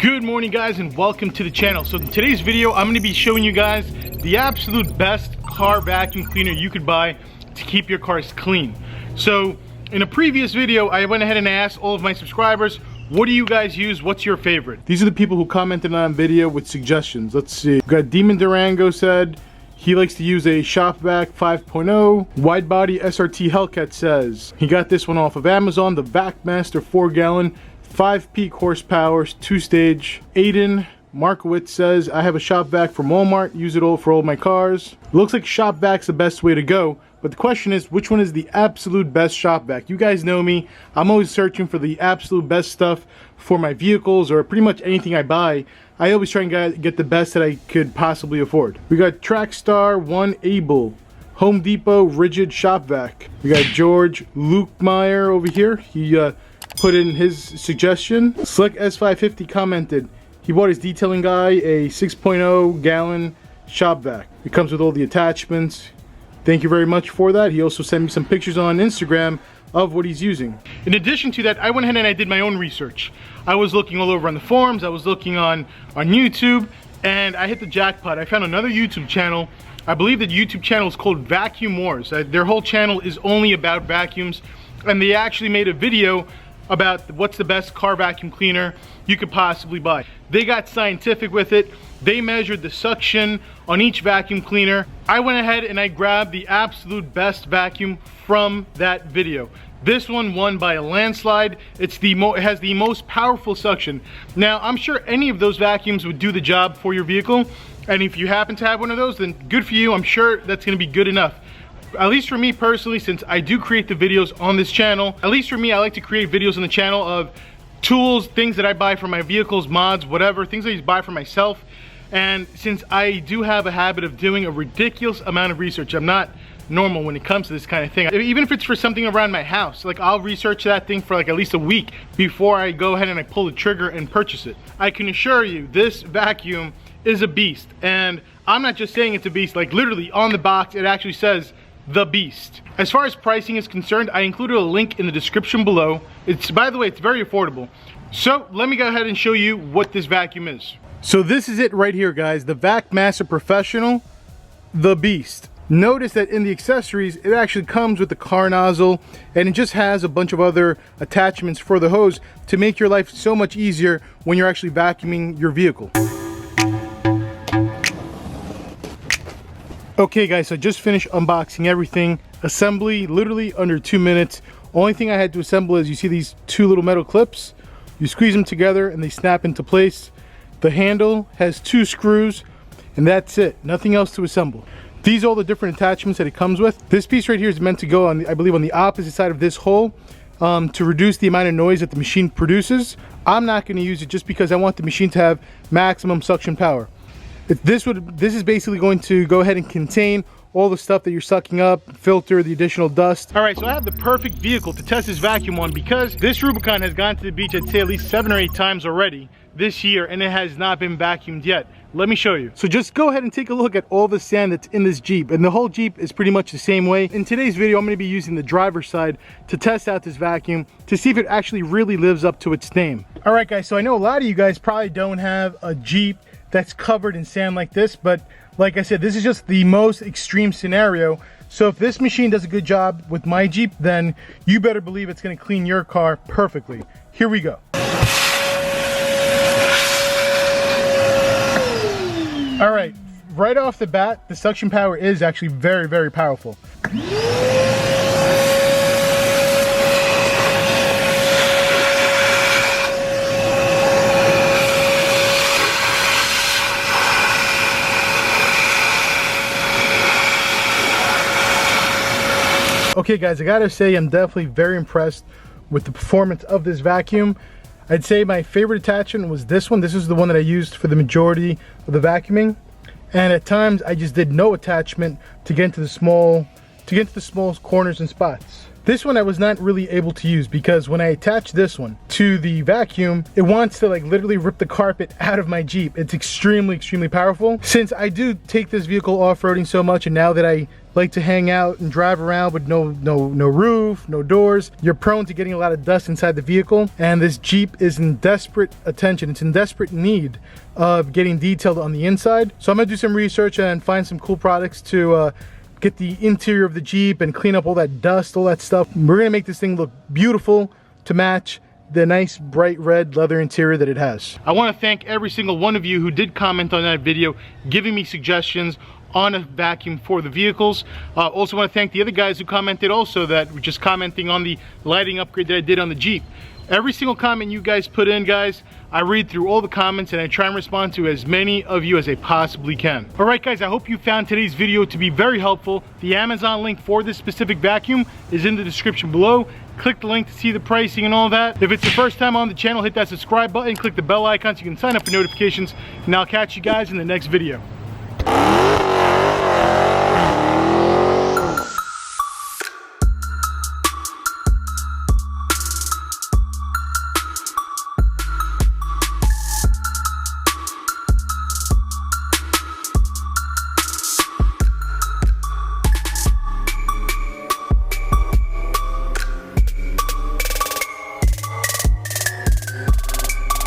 Good morning guys and welcome to the channel. So in today's video I'm going to be showing you guys the absolute best car vacuum cleaner you could buy to keep your cars clean. So in a previous video I went ahead and asked all of my subscribers, what do you guys use? What's your favorite? These are the people who commented on video with suggestions. Let's see. We've got Demon Durango said he likes to use a Shopvac 5.0. Wide Body SRT Hellcat says he got this one off of Amazon, the VacMaster 4-gallon, 5 peak horsepower, 2-stage. Aiden Markowitz says, I have a Shopvac from Walmart, use it all for all my cars. Looks like Shopvac's the best way to go, but the question is, which one is the absolute best Shopvac? You guys know me, I'm always searching for the absolute best stuff for my vehicles or pretty much anything I buy. I always try and get the best that I could possibly afford. We got Trackstar 1 Able, Home Depot Rigid Shopvac. We got George Lukemeyer over here. He put in his suggestion. Slick S550 commented he bought his detailing guy a 6.0 gallon Shopvac. It comes with all the attachments. Thank you very much for that. He also sent me some pictures on Instagram of what he's using. In addition to that, I went ahead and I did my own research. I was looking all over on the forums, I was looking on YouTube, and I hit the jackpot. I found another YouTube channel. I believe the YouTube channel is called Vacuum Wars. Their whole channel is only about vacuums, and they actually made a video about what's the best car vacuum cleaner you could possibly buy. They got scientific with it. They measured the suction on each vacuum cleaner. I went ahead and I grabbed the absolute best vacuum from that video. This one won by a landslide. It has the most powerful suction. Now, I'm sure any of those vacuums would do the job for your vehicle, and if you happen to have one of those, then good for you. I'm sure that's gonna be good enough. At least for me personally, since I do create the videos on this channel, at least for me, I like to create videos on the channel of tools, things that I buy for my vehicles, mods, whatever, things I buy for myself. And since I do have a habit of doing a ridiculous amount of research, I'm not normal when it comes to this kind of thing. Even if it's for something around my house, like I'll research that thing for like at least a week before I go ahead and I pull the trigger and purchase it. I can assure you, this vacuum is a beast. And I'm not just saying it's a beast, like literally on the box, it actually says the beast. As far as pricing is concerned, I included a link in the description below. By the way, it's very affordable. So let me go ahead and show you what this vacuum is. So this is it right here, guys, the VacMaster Professional, the beast. Notice that in the accessories, it actually comes with the car nozzle, and it just has a bunch of other attachments for the hose to make your life so much easier when you're actually vacuuming your vehicle. Okay guys, so I just finished unboxing everything. Assembly, literally under 2 minutes. Only thing I had to assemble is, you see these two little metal clips? You squeeze them together and they snap into place. The handle has 2 screws, and that's it. Nothing else to assemble. These are all the different attachments that it comes with. This piece right here is meant to go on, I believe, on the opposite side of this hole to reduce the amount of noise that the machine produces. I'm not going to use it just because I want the machine to have maximum suction power. This is basically going to go ahead and contain all the stuff that you're sucking up, filter the additional dust. All right, so I have the perfect vehicle to test this vacuum on, because this Rubicon has gone to the beach, I'd say at least 7 or 8 times already this year, and it has not been vacuumed yet. Let me show you. So just go ahead and take a look at all the sand that's in this Jeep, and the whole Jeep is pretty much the same way. In today's video, I'm going to be using the driver's side to test out this vacuum to see if it actually really lives up to its name. All right guys, so I know a lot of you guys probably don't have a Jeep that's covered in sand like this, but like I said, this is just the most extreme scenario. So if this machine does a good job with my Jeep, then you better believe it's going to clean your car perfectly. Here we go. All right, right off the bat, the suction power is actually very, very powerful. Okay guys, I gotta say I'm definitely very impressed with the performance of this vacuum. I'd say my favorite attachment was this one. This is the one that I used for the majority of the vacuuming. And at times I just did no attachment to get into the small corners and spots. This one I was not really able to use because when I attach this one to the vacuum, it wants to like literally rip the carpet out of my Jeep. It's extremely, extremely powerful. Since I do take this vehicle off-roading so much, and now that I like to hang out and drive around with no roof, no doors, you're prone to getting a lot of dust inside the vehicle. And this Jeep is in desperate attention. It's in desperate need of getting detailed on the inside. So I'm gonna do some research and find some cool products to get the interior of the Jeep and clean up all that dust, all that stuff. We're gonna make this thing look beautiful to match the nice bright red leather interior that it has. I want to thank every single one of you who did comment on that video, giving me suggestions on a vacuum for the vehicles. Also want to thank the other guys who commented also, that were just commenting on the lighting upgrade that I did on the Jeep. Every single comment you guys put in, guys, I read through all the comments and I try and respond to as many of you as I possibly can. All right, guys, I hope you found today's video to be very helpful. The Amazon link for this specific vacuum is in the description below. Click the link to see the pricing and all that. If it's your first time on the channel, hit that subscribe button, click the bell icon so you can sign up for notifications, and I'll catch you guys in the next video.